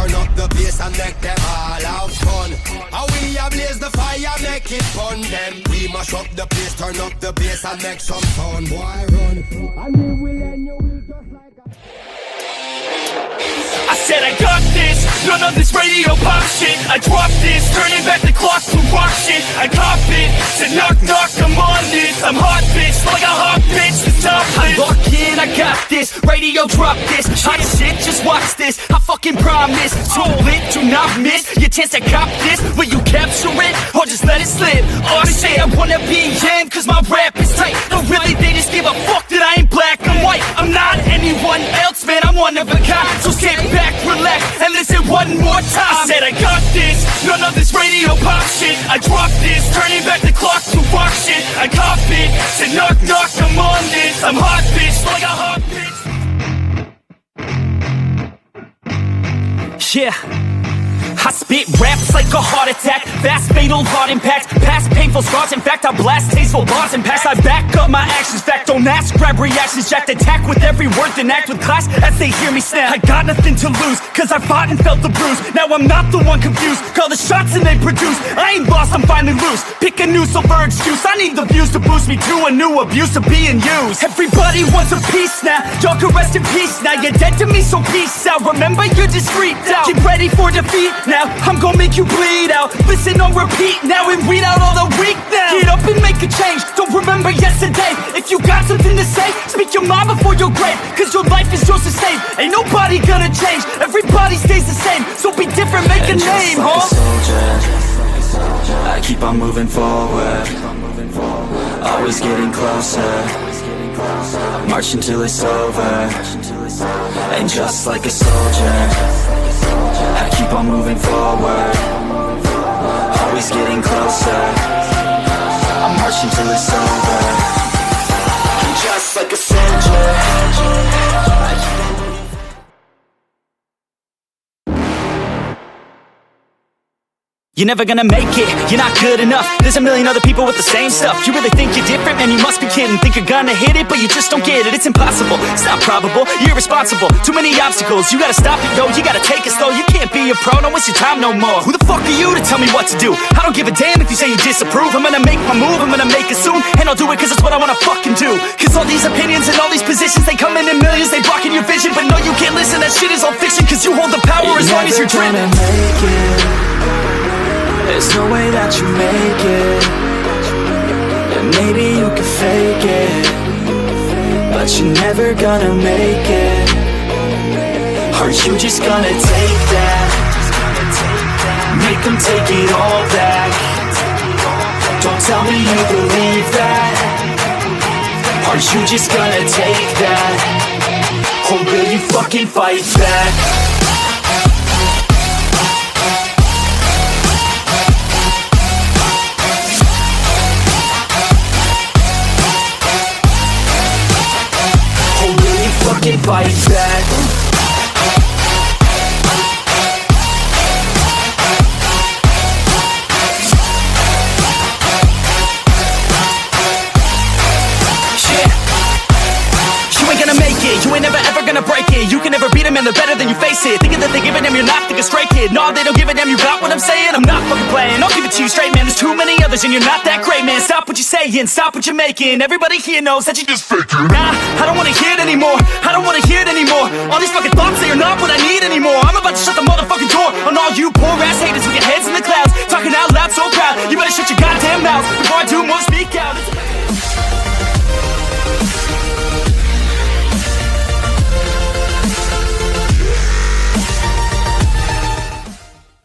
turn up the bass and make them all have fun. How we ablaze the fire, make it fun. Then we mash up the place, turn up the bass and make some sound. Boy, run, and we will end your week just like a... I said I got this, none of this radio pop shit. I dropped this, turning back the clock to rock shit. I cop it, said knock knock, I'm on this. I'm hot bitch, like a hot bitch, the top list. I lock in, I got this, radio drop this. Hot shit, just watch this, I fucking promise. So lit, do not miss your chance to cop this. Will you capture it, or just let it slip? Or say I wanna be in, cause my rap is tight. No really, they just give a fuck that I ain't black and white. I'm not anyone else, man, I'm one of a kind. So sit back, relax, and listen one more time. I said I got this, none of this radio pop shit. I dropped this, turning back the clock to rock shit. I cop it, said knock knock, I'm on this. I'm hot bitch, like a hot bitch. Yeah, I spit raps like a heart attack. Fast, fatal, hard impact. Past painful scars, in fact, I blast tasteful bars and packs. I back up my actions, fact, don't ask, grab reactions. Jacked attack with every word, then act with class as they hear me snap. I got nothing to lose, cause I fought and felt the bruise. Now I'm not the one confused, call the shots and they produce. I ain't lost, I'm finally loose. Pick a new silver excuse, I need the views to boost me to a new abuse of being used. Everybody wants a piece now, y'all can rest in peace now. You're dead to me, so peace out. Remember, you're discreet out. Get ready for defeat now, I'm gonna make you bleed out. Listen on repeat now and weed out all the weak now. Get up and make a change, don't remember yesterday. If you got something to say, speak your mind before your grave. Cause your life is yours to save, ain't nobody gonna change. Everybody stays the same, so be different, make a name, huh? I keep on moving forward, always getting closer. March until it's over, and just like a soldier, I keep on moving forward, always getting closer. I'm marching till it's over, and just like a soldier. You're never gonna make it, you're not good enough. There's a million other people with the same stuff. You really think you're different? Man, you must be kidding. Think you're gonna hit it, but you just don't get it. It's impossible, it's not probable, you're irresponsible. Too many obstacles, you gotta stop it, yo. You gotta take it slow, you can't be a pro. Don't waste your time no more. Who the fuck are you to tell me what to do? I don't give a damn if you say you disapprove. I'm gonna make my move, I'm gonna make it soon. And I'll do it cause it's what I wanna fucking do. Cause all these opinions and all these positions, they come in millions, they blocking your vision. But no, you can't listen, that shit is all fiction. Cause you hold the power as long as you're dreaming. There's no way that you make it, and maybe you can fake it, but you're never gonna make it. Are you just gonna take that? Make them take it all back. Don't tell me you believe that. Are you just gonna take that? Or will you fucking fight back? Fight back. You ain't gonna make it, you ain't never ever gonna break it. You can never beat them and they're better than you face it. Thinking that they give a damn, you're not, think a straight kid. No, they don't give a damn, you got what I'm saying? I'm not fucking playing, I'll give it to you straight, man. There's too many others and you're not that great, man. Stop what you're saying, stop what you're making. Everybody here knows that you just faking. Nah, I don't wanna hear it anymore, I don't wanna hear it anymore. All these fucking thoughts, they are not what I need anymore. I'm about to shut the motherfucking door on all you poor ass haters with your heads in the clouds, talking out loud so proud. You better shut your goddamn mouth before I do more speak out.